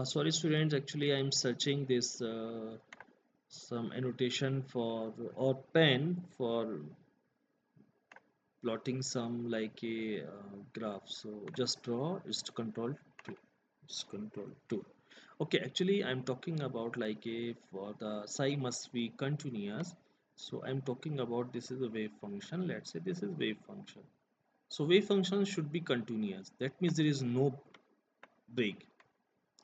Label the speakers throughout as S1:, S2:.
S1: Sorry students, actually I'm searching this some annotation for or pen for plotting some like a graph. So just draw is to control 2. It's control 2. Okay, actually I'm talking about like a for the psi must be continuous. So I'm talking about this is a wave function. Let's say this is wave function. So wave function should be continuous. That means there is no break.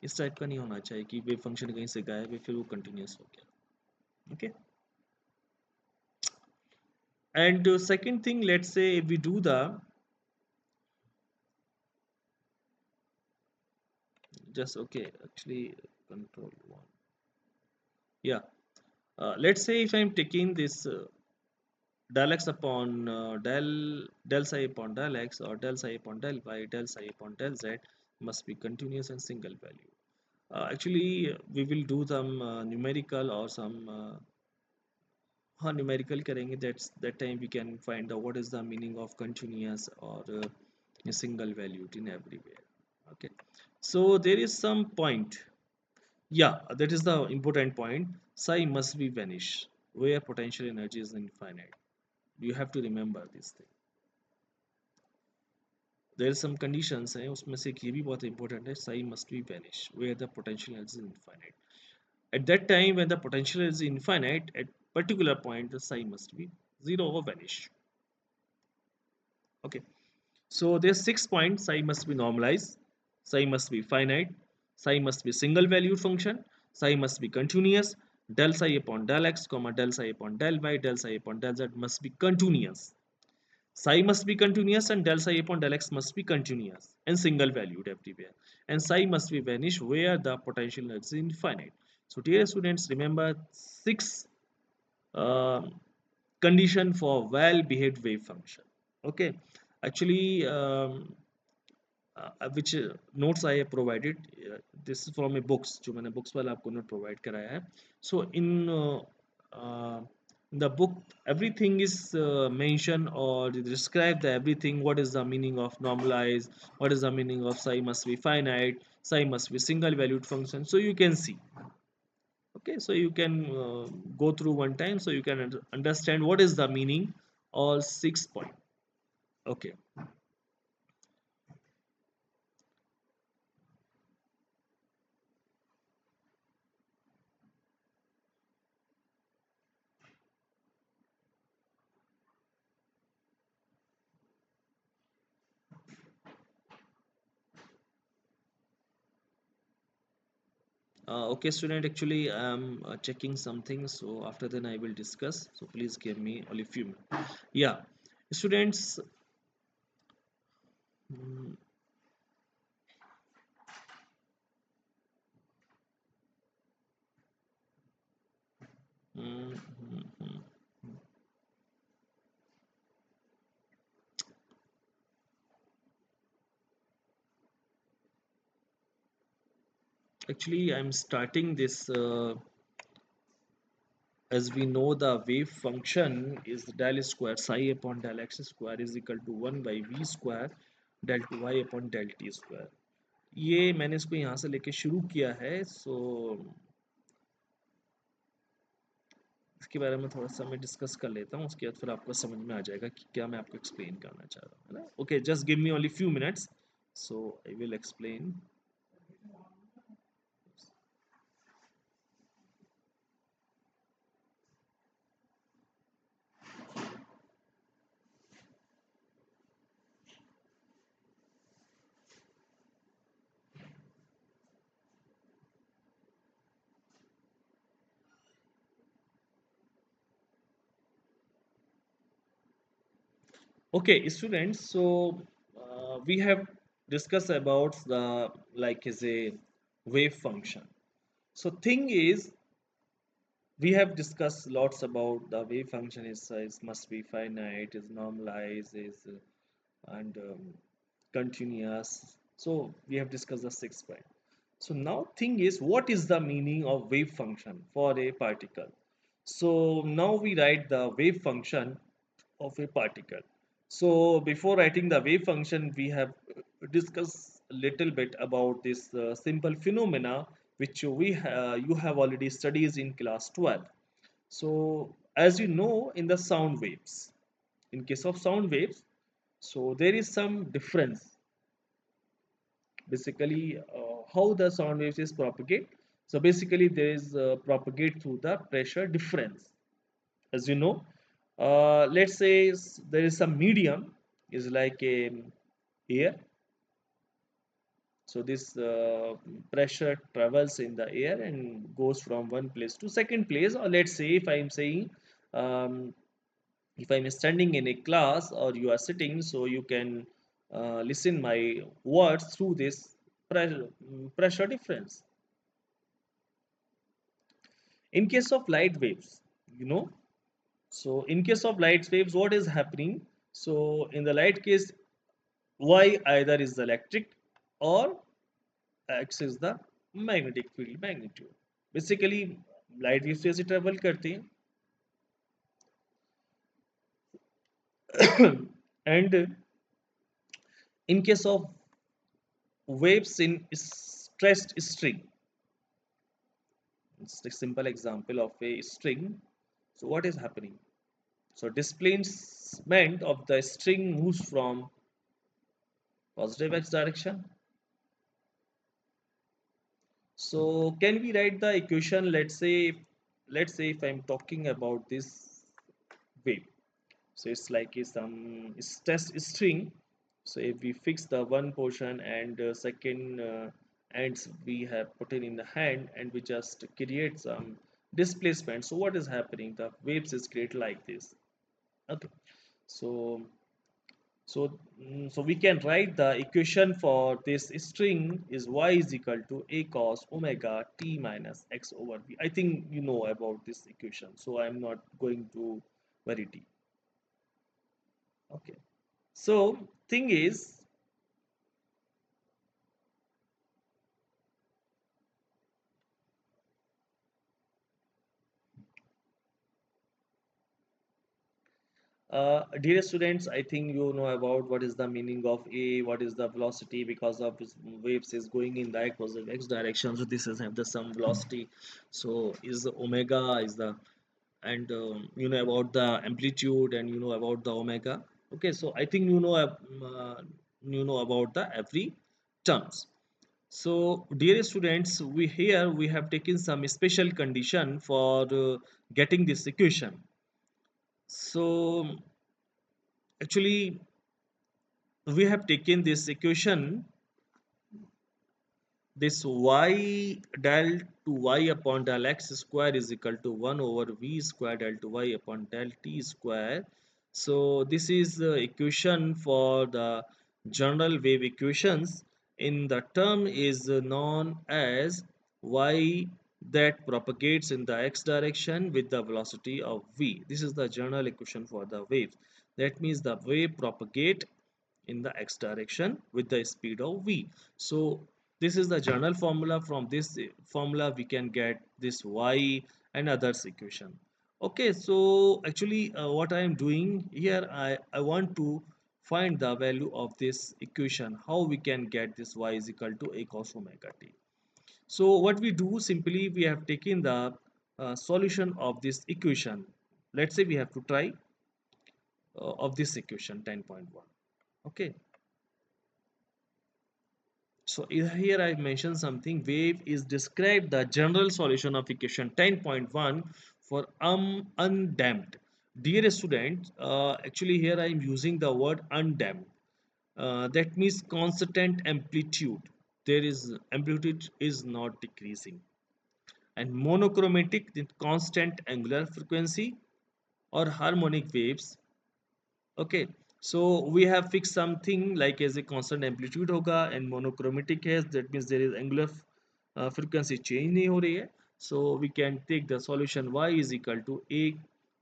S1: इस type का नहीं होना चाहिए कि wave function कहीं से गायब है फिर वो कंटिन्यूस हो गया. Okay. And second thing, let's say if we do the just okay actually control one. Yeah. Let's say if I'm taking this del x upon del psi upon del x or del psi upon del y del psi upon del z must be continuous and single value. Actually, we will do some numerical or some हाँ numerical करेंगे. That's that time we can find out what is the meaning of continuous or a single valued in everywhere. Okay, so there is some point. Yeah, that is the important point. Psi must be vanish where potential energy is infinite. You have to remember this thing. There are some conditions हैं उसमें से एक ये भी बहुत important है. Psi must be vanish where the potential energy is infinite. At that time when the potential is infinite, at particular point the psi must be zero or vanish. Okay, so there's 6 points. Psi must be normalized, psi must be finite, psi must be single valued function, psi must be continuous, del psi upon del x comma del psi upon del y del psi upon del z must be continuous. Psi must be continuous and del psi upon del x must be continuous and single valued everywhere. And psi must be vanished where the potential is infinite. So dear students, remember 6 condition for well behaved wave function. Okay, actually which notes I have provided. This is from a books जो मैंने books वाला आपको note provide कराया है. So uh, in the book everything is mentioned or describe the everything. What is the meaning of normalize? What is the meaning of psi must be finite? Psi must be single valued function. So you can see. Okay, so you can go through one time so you can understand what is the meaning all 6 point. Okay. Okay, student, actually I'm checking something, so after then I will discuss. So please give me only few minutes. Yeah, students. mm, mm, mm, mm. Actually, I'm starting this. As we know, the wave function is del square psi upon del x square is equal to 1 by v square del 2y upon del t square. ये मैंने इसको यहाँ से लेके शुरू किया है. सो इसके बारे में थोड़ा सा मैं डिस्कस कर लेता हूँ. उसके बाद फिर आपको समझ में आ जाएगा कि क्या मैं आपको एक्सप्लेन करना चाह रहा हूँ, है ना. Okay, just give me only few minutes so I will explain. Okay, students, so we have discussed about the like is a wave function. So thing is, we have discussed lots about the wave function is must be finite, is normalized, is and continuous. So we have discussed the 6 point. So now thing is, what is the meaning of wave function for a particle? So now we write the wave function of a particle. So before writing the wave function, we have discussed little bit about this simple phenomena which you have already studied in class 12. So as you know, in the sound waves, in case of sound waves, so there is some difference. Basically, how the sound waves is propagate. So basically there is propagate through the pressure difference. As you know, let's say there is some medium is like a air. So this pressure travels in the air and goes from one place to second place. Or let's say if I am saying, um, if I'm standing in a class or you are sitting, so you can listen my words through this pressure difference. In case of light waves, you know, so in case of light waves, what is happening? So in the light case, y either is the electric or x is the magnetic field magnitude. Basically light waves से ऐसे travel करते हैं. And in case of waves in stressed string, it's a simple example of a string. So what is happening? So displacement of the string moves from positive x direction. So can we write the equation? Let's say if I'm talking about this wave, so it's like some stress string. So if we fix the one portion and second ends we have put it in the hand and we just create some displacement. So what is happening? The waves is created like this. Okay. So so we can write the equation for this string is y is equal to a cos omega t minus x over v. I think you know about this equation, so I'm not going to very deep. Okay. So thing is, dear students, I think you know about what is the meaning of a, what is the velocity because of this waves is going in the opposite x direction. So this is have the some velocity. So is the omega is the, and you know about the amplitude and you know about the omega. Okay, so I think you know about the every terms. So dear students, we have taken some special condition for getting this equation. So actually we have taken this equation, this y del to y upon del x square is equal to 1 over v square del to y upon del t square. So this is the equation for the general wave equations. In the term is known as y that propagates in the x direction with the velocity of v. This is the general equation for the waves. That means the wave propagate in the x direction with the speed of v. So this is the general formula. From this formula we can get this y and others equation. Okay, so actually what I am doing here, I want to find the value of this equation, how we can get this y is equal to a cos omega t. So what we do, simply we have taken the solution of this equation. Let's say we have to try of this equation 10.1. Okay, so here I mentioned something. Wave is described the general solution of equation 10.1 for undamped. Dear student, actually here I am using the word undamped. That means constant amplitude. There is amplitude is not decreasing. And monochromatic, the constant angular frequency or harmonic waves. Okay, so we have fixed something like as a constant amplitude होगा and monochromatic है, that means there is angular frequency change नहीं हो रही है. So we can take the solution y is equal to a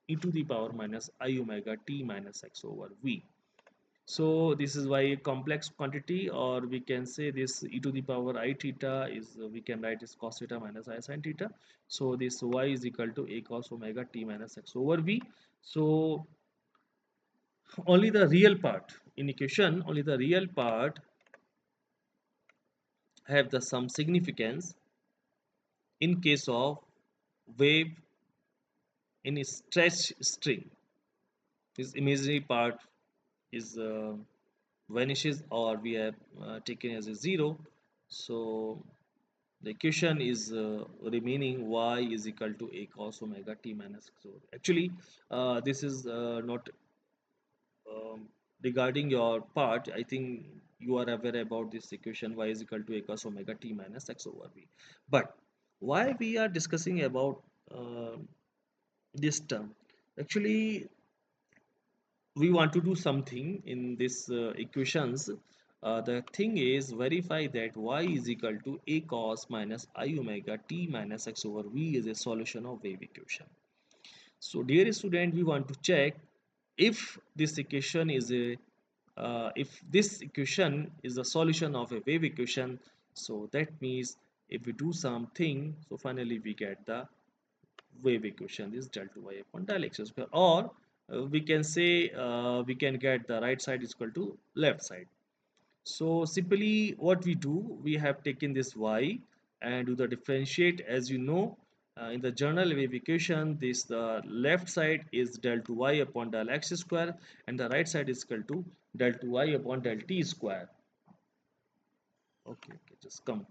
S1: e to the power minus I omega t minus x over v. So this is y a complex quantity, or we can say this e to the power I theta is we can write as cos theta minus I sin theta. So this y is equal to a cos omega t minus x over v. So only the real part in equation, only the real part have the some significance in case of wave in a stretch string. This imaginary part is vanishes or we have taken as a zero. So the equation is remaining y is equal to a cos omega t minus. So actually, this is not um, regarding your part. I think you are aware about this equation y is equal to a cos omega t minus x over v. But why we are discussing about this term? Actually, we want to do something in this equations. The thing is verify that y is equal to a cos minus I omega t minus x over v is a solution of wave equation. So dear student, we want to check if this equation is a if this equation is the solution of a wave equation. So that means if we do something, so finally we get the wave equation is del 2y upon del x square, or we can say we can get the right side is equal to left side. So simply what we do, we have taken this y and do the differentiate. As you know, in the general wave equation, this the left side is del 2y upon del x square and the right side is equal to del 2y upon del t square. Okay, okay, just come.